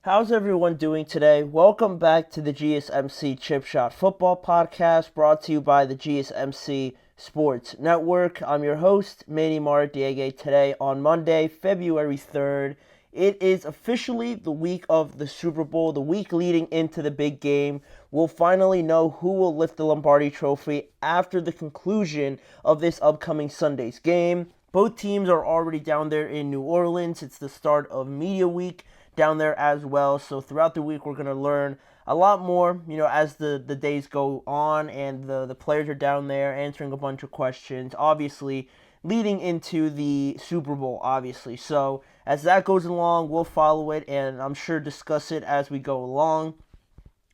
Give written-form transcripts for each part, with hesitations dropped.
How's everyone doing today? Welcome back to the GSMC Chip Shot Football Podcast, brought to you by the GSMC Sports Network. I'm your host, Manny Maradiege. Today on Monday, February 3rd, it is officially the week of the Super Bowl, the week leading into the big game. We'll finally know who will lift the Lombardi Trophy after the conclusion of this upcoming Sunday's game. Both teams are already down there in New Orleans. It's the start of Media Week down there as well. So throughout the week, we're going to learn a lot more, as the days go on and the players are down there answering a bunch of questions, obviously leading into the Super Bowl, obviously. So as that goes along, we'll follow it and I'm sure discuss it as we go along.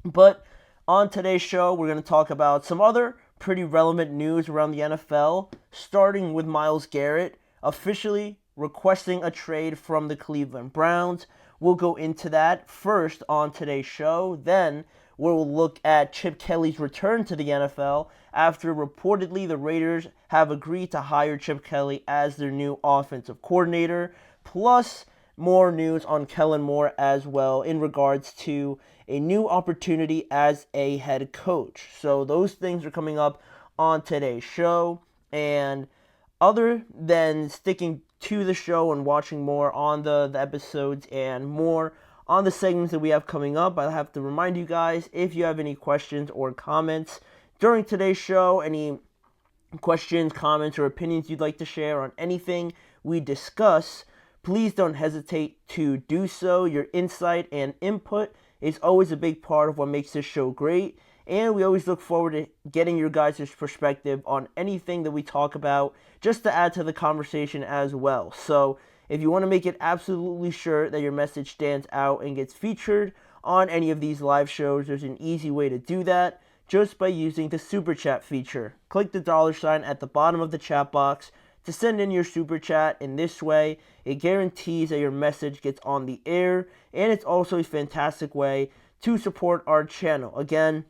But on today's show, we're going to talk about some other pretty relevant news around the NFL, starting with Myles Garrett officially requesting a trade from the Cleveland Browns. We'll go into that first on today's show. Then we'll look at Chip Kelly's return to the NFL after reportedly the Raiders have agreed to hire Chip Kelly as their new offensive coordinator. Plus more news on Kellen Moore as well in regards to a new opportunity as a head coach. So those things are coming up on today's show. And other than sticking to the show and watching more on the episodes and more on the segments that we have coming up, I have to remind you guys, if you have any questions or comments during today's show, any questions, comments, or opinions you'd like to share on anything we discuss, please don't hesitate to do so. Your insight and input is always a big part of what makes this show great. And we always look forward to getting your guys' perspective on anything that we talk about, just to add to the conversation as well. So if you want to make it absolutely sure that your message stands out and gets featured on any of these live shows, there's an easy way to do that just by using the Super Chat feature. Click the $ at the bottom of the chat box to send in your Super Chat. In this way, it guarantees that your message gets on the air, and it's also a fantastic way to support our channel. Again,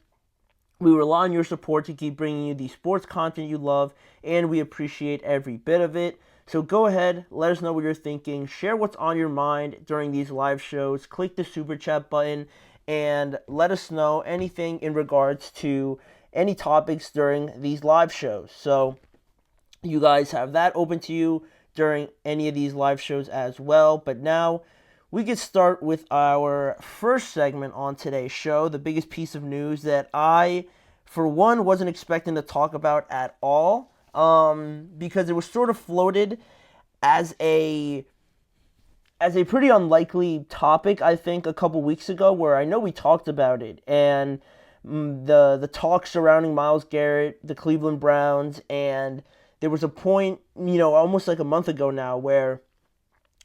we rely on your support to keep bringing you the sports content you love, and we appreciate every bit of it. So go ahead, let us know what you're thinking, share what's on your mind during these live shows, click the Super Chat button, and let us know anything in regards to any topics during these live shows. So you guys have that open to you during any of these live shows as well. But now we can start with our first segment on today's show, the biggest piece of news that I, for one, wasn't expecting to talk about at all, because it was sort of floated as a pretty unlikely topic, I think, a couple weeks ago, where I know we talked about it, and the talk surrounding Myles Garrett, the Cleveland Browns, and there was a point, almost like a month ago now, where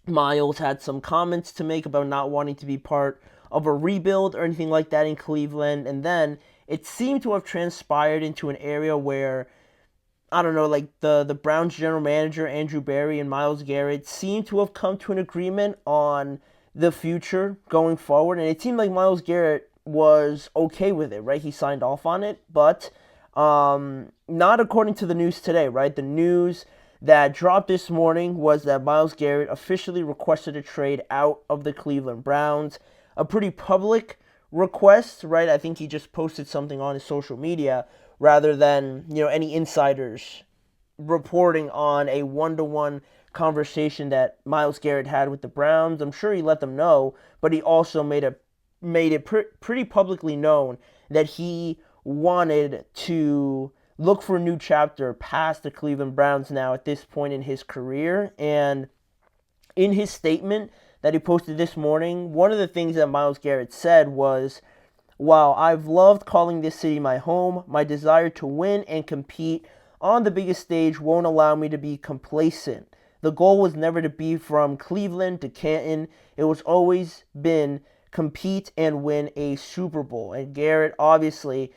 Myles had some comments to make about not wanting to be part of a rebuild or anything like that in Cleveland. And then it seemed to have transpired into an area where, I don't know, like the Browns general manager, Andrew Berry, and Myles Garrett seemed to have come to an agreement on the future going forward. And it seemed like Myles Garrett was okay with it, right? He signed off on it, but not according to the news today, right? The news that dropped this morning was that Myles Garrett officially requested a trade out of the Cleveland Browns. A pretty public request, right? I think he just posted something on his social media rather than, any insiders reporting on a one-to-one conversation that Myles Garrett had with the Browns. I'm sure he let them know, but he also made it pretty publicly known that he wanted to look for a new chapter past the Cleveland Browns now at this point in his career. And in his statement that he posted this morning, one of the things that Myles Garrett said was, "While I've loved calling this city my home, my desire to win and compete on the biggest stage won't allow me to be complacent. The goal was never to be from Cleveland to Canton. It was always been compete and win a Super Bowl." And Garrett, obviously,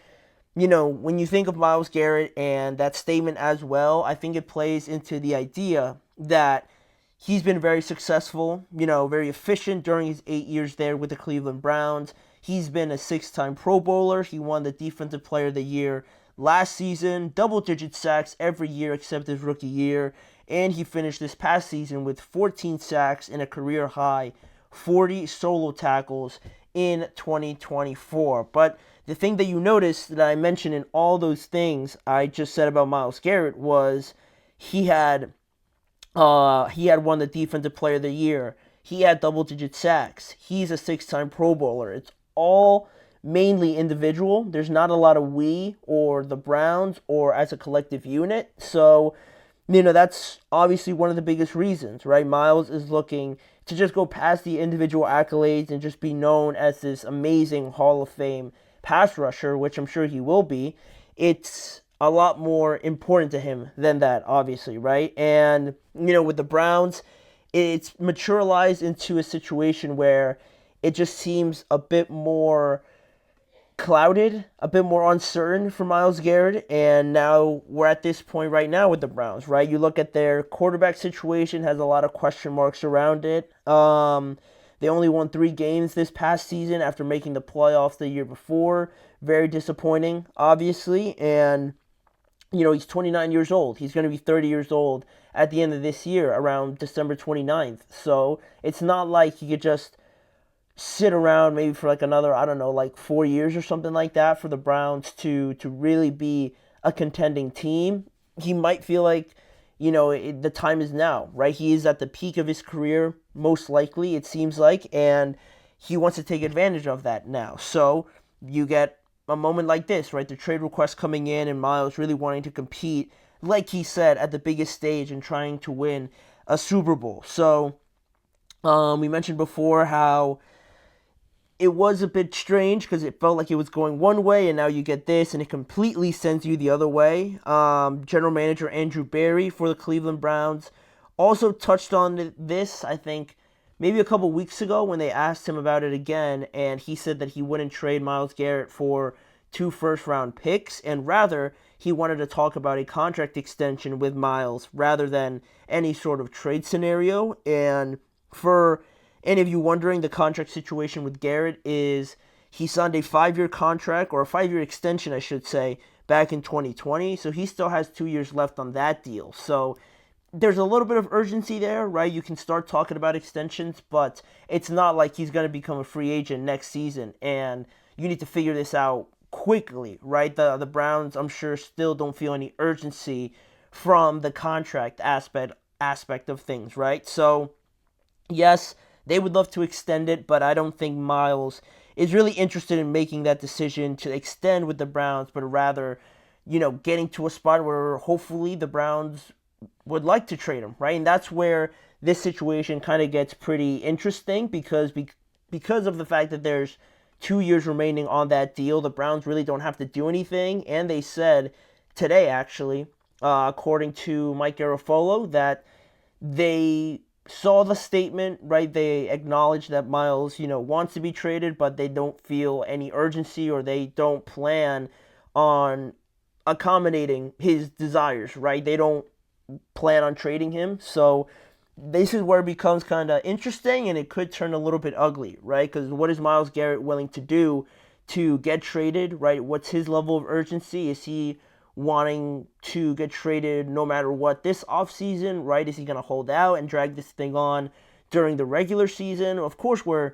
when you think of Myles Garrett and that statement as well, I think it plays into the idea that he's been very successful, very efficient during his 8 years there with the Cleveland Browns. He's been a 6-time Pro Bowler. He won the Defensive Player of the Year last season, double-digit sacks every year except his rookie year, and he finished this past season with 14 sacks and a career-high 40 solo tackles in 2024. But the thing that you noticed that I mentioned in all those things I just said about Myles Garrett was he had won the Defensive Player of the Year. He had double-digit sacks. He's a six-time Pro Bowler. It's all mainly individual. There's not a lot of we or the Browns or as a collective unit. So, that's obviously one of the biggest reasons, right? Myles is looking to just go past the individual accolades and just be known as this amazing Hall of Fame pass rusher, which I'm sure he will be. It's a lot more important to him than that, obviously, right? And, with the Browns, it's materialized into a situation where it just seems a bit more clouded, a bit more uncertain for Myles Garrett, and now we're at this point right now with the Browns, right? You look at their quarterback situation, has a lot of question marks around it. They only won 3 games this past season after making the playoffs the year before. Very disappointing, obviously, and he's 29 years old. He's going to be 30 years old at the end of this year, around December 29th. So it's not like he could just sit around maybe for like another, 4 years or something like that for the Browns to really be a contending team. He might feel like, the time is now, right? He is at the peak of his career, most likely, it seems like, and he wants to take advantage of that now. So you get a moment like this, right? The trade request coming in and Myles really wanting to compete, like he said, at the biggest stage and trying to win a Super Bowl. So we mentioned before how it was a bit strange because it felt like it was going one way, and now you get this, and it completely sends you the other way. General Manager Andrew Berry for the Cleveland Browns also touched on this, I think, maybe a couple weeks ago when they asked him about it again, and he said that he wouldn't trade Myles Garrett for 2 first-round picks, and rather he wanted to talk about a contract extension with Myles rather than any sort of trade scenario. And for any of you wondering, the contract situation with Garrett is he signed a 5-year contract, or a 5-year extension, I should say, back in 2020. So he still has 2 years left on that deal. So there's a little bit of urgency there, right? You can start talking about extensions, but it's not like he's going to become a free agent next season. And you need to figure this out quickly, right? The Browns, I'm sure, still don't feel any urgency from the contract aspect of things, right? So, yes, they would love to extend it, but I don't think Myles is really interested in making that decision to extend with the Browns, but rather, getting to a spot where hopefully the Browns would like to trade him, right? And that's where this situation kind of gets pretty interesting because of the fact that there's 2 years remaining on that deal. The Browns really don't have to do anything, and they said today, actually, according to Mike Garafolo, that they saw the statement, right? They acknowledge that Myles, wants to be traded, but they don't feel any urgency, or they don't plan on accommodating his desires, right? They don't plan on trading him. So this is where it becomes kind of interesting, and it could turn a little bit ugly, right? Because what is Myles Garrett willing to do to get traded, right? What's his level of urgency? Is he wanting to get traded no matter what this offseason, right? Is he going to hold out and drag this thing on during the regular season? Of course, we're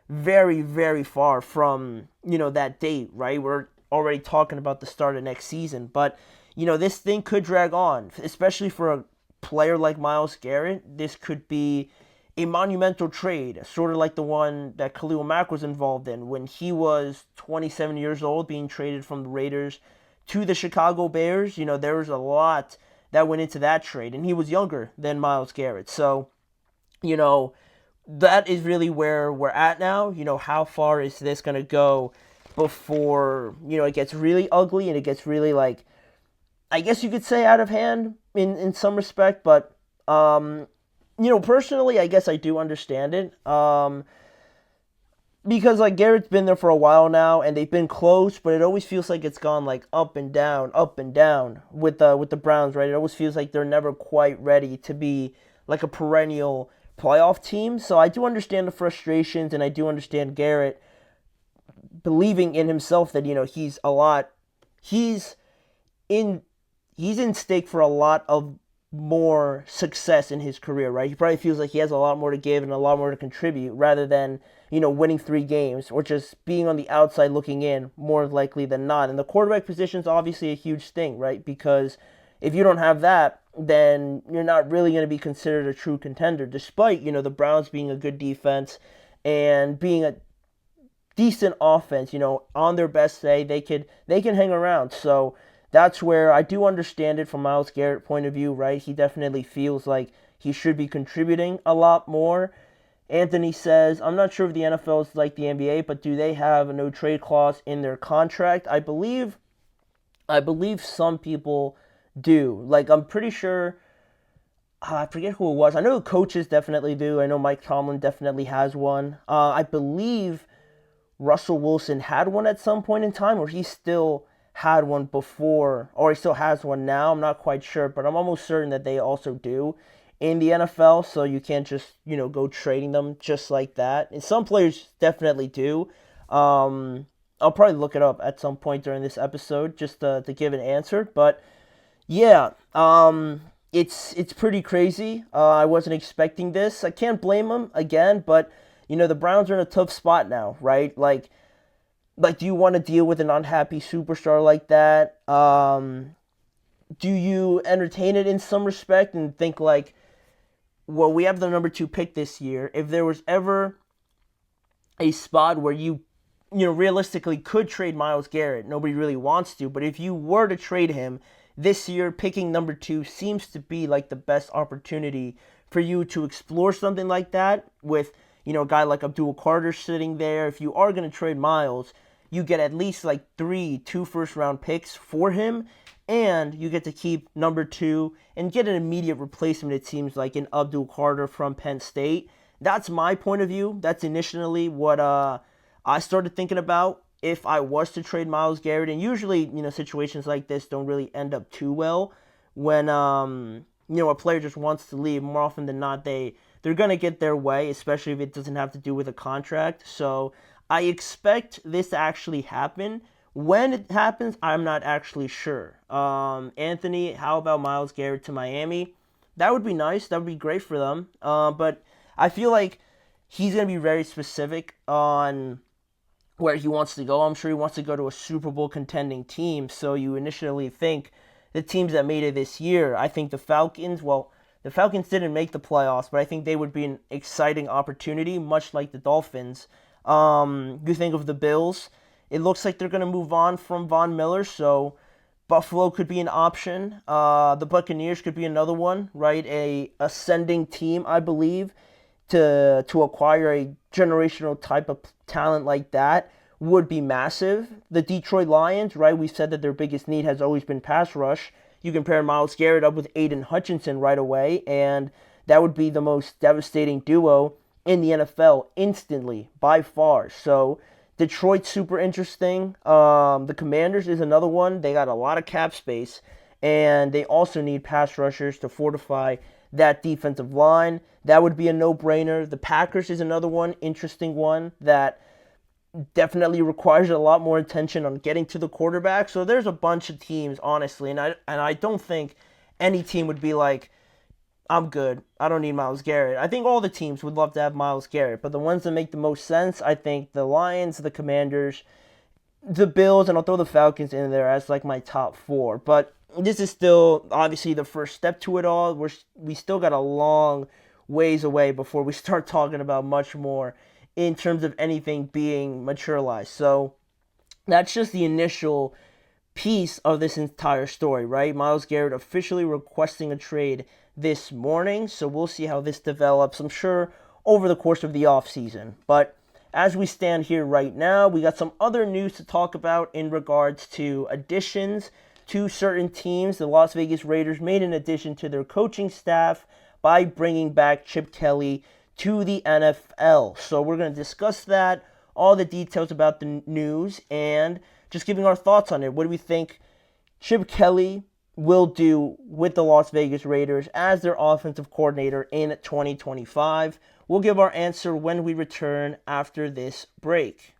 very, very far from, that date, right? We're already talking about the start of next season. But, this thing could drag on, especially for a player like Myles Garrett. This could be a monumental trade, sort of like the one that Khalil Mack was involved in when he was 27 years old, being traded from the Raiders to the Chicago Bears. There was a lot that went into that trade, and he was younger than Myles Garrett. So, that is really where we're at now. How far is this going to go before, it gets really ugly and it gets really, like, I guess you could say out of hand in some respect, but, personally, I guess I do understand it. Because, like, Garrett's been there for a while now, and they've been close, but it always feels like it's gone, like, up and down with the Browns, right? It always feels like they're never quite ready to be, like, a perennial playoff team. So I do understand the frustrations, and I do understand Garrett believing in himself that, he's in stake for a lot of more success in his career, right? He probably feels like he has a lot more to give and a lot more to contribute rather than, winning 3 games or just being on the outside looking in more likely than not. And the quarterback position is obviously a huge thing, right? Because if you don't have that, then you're not really going to be considered a true contender, despite, the Browns being a good defense and being a decent offense. On their best day, they can hang around. So that's where I do understand it from Myles Garrett's point of view, right? He definitely feels like he should be contributing a lot more. Anthony says, I'm not sure if the NFL is like the NBA, but do they have a no trade clause in their contract? I believe some people do. Like, I'm pretty sure, I forget who it was. I know coaches definitely do. I know Mike Tomlin definitely has one. I believe Russell Wilson had one at some point in time, or he still had one before, or he still has one now. I'm not quite sure, but I'm almost certain that they also do in the NFL, so you can't just, go trading them just like that. And some players definitely do. I'll probably look it up at some point during this episode just to give an answer, but yeah, it's pretty crazy. I wasn't expecting this. I can't blame them again, but the Browns are in a tough spot now, right? Like, do you want to deal with an unhappy superstar like that? Do you entertain it in some respect and think like, well, we have the number 2 pick this year. If there was ever a spot where you realistically could trade Myles Garrett, nobody really wants to, but if you were to trade him this year, picking number 2 seems to be like the best opportunity for you to explore something like that with, a guy like Abdul Carter sitting there. If you are going to trade Myles, you get at least like 2 first-round picks for him, and you get to keep number 2 and get an immediate replacement, it seems like, in Abdul Carter from Penn State. That's my point of view. That's initially what I started thinking about if I was to trade Myles Garrett. And usually, situations like this don't really end up too well when, a player just wants to leave. More often than not, they're going to get their way, especially if it doesn't have to do with a contract. So I expect this to actually happen. When it happens, I'm not actually sure. Anthony, how about Myles Garrett to Miami? That would be nice. That would be great for them. But I feel like he's going to be very specific on where he wants to go. I'm sure he wants to go to a Super Bowl contending team. So you initially think the teams that made it this year, I think the Falcons didn't make the playoffs, but I think they would be an exciting opportunity, much like the Dolphins. You think of the Bills. It looks like they're going to move on from Von Miller, so Buffalo could be an option. The Buccaneers could be another one, right? A ascending team, I believe, to acquire a generational type of talent like that would be massive. The Detroit Lions, right? We said that their biggest need has always been pass rush. You compare Myles Garrett up with Aiden Hutchinson right away, and that would be the most devastating duo in the NFL instantly, by far. So Detroit's super interesting. The Commanders is another one. They got a lot of cap space, and they also need pass rushers to fortify that defensive line. That would be a no-brainer. The Packers is another one, interesting one, that definitely requires a lot more attention on getting to the quarterback. So there's a bunch of teams, honestly, and I don't think any team would be like, I'm good, I don't need Myles Garrett. I think all the teams would love to have Myles Garrett, but the ones that make the most sense, I think the Lions, the Commanders, the Bills, and I'll throw the Falcons in there as like my top 4. But this is still obviously the first step to it all. We still got a long ways away before we start talking about much more in terms of anything being materialized. So that's just the initial piece of this entire story, right? Myles Garrett officially requesting a trade this morning, so we'll see how this develops, I'm sure, over the course of the offseason. But as we stand here right now, we got some other news to talk about in regards to additions to certain teams. The Las Vegas Raiders made an addition to their coaching staff by bringing back Chip Kelly to the NFL. So we're going to discuss that, all the details about the news, and just giving our thoughts on it. What do we think Chip Kelly will do with the Las Vegas Raiders as their offensive coordinator in 2025? We'll give our answer when we return after this break.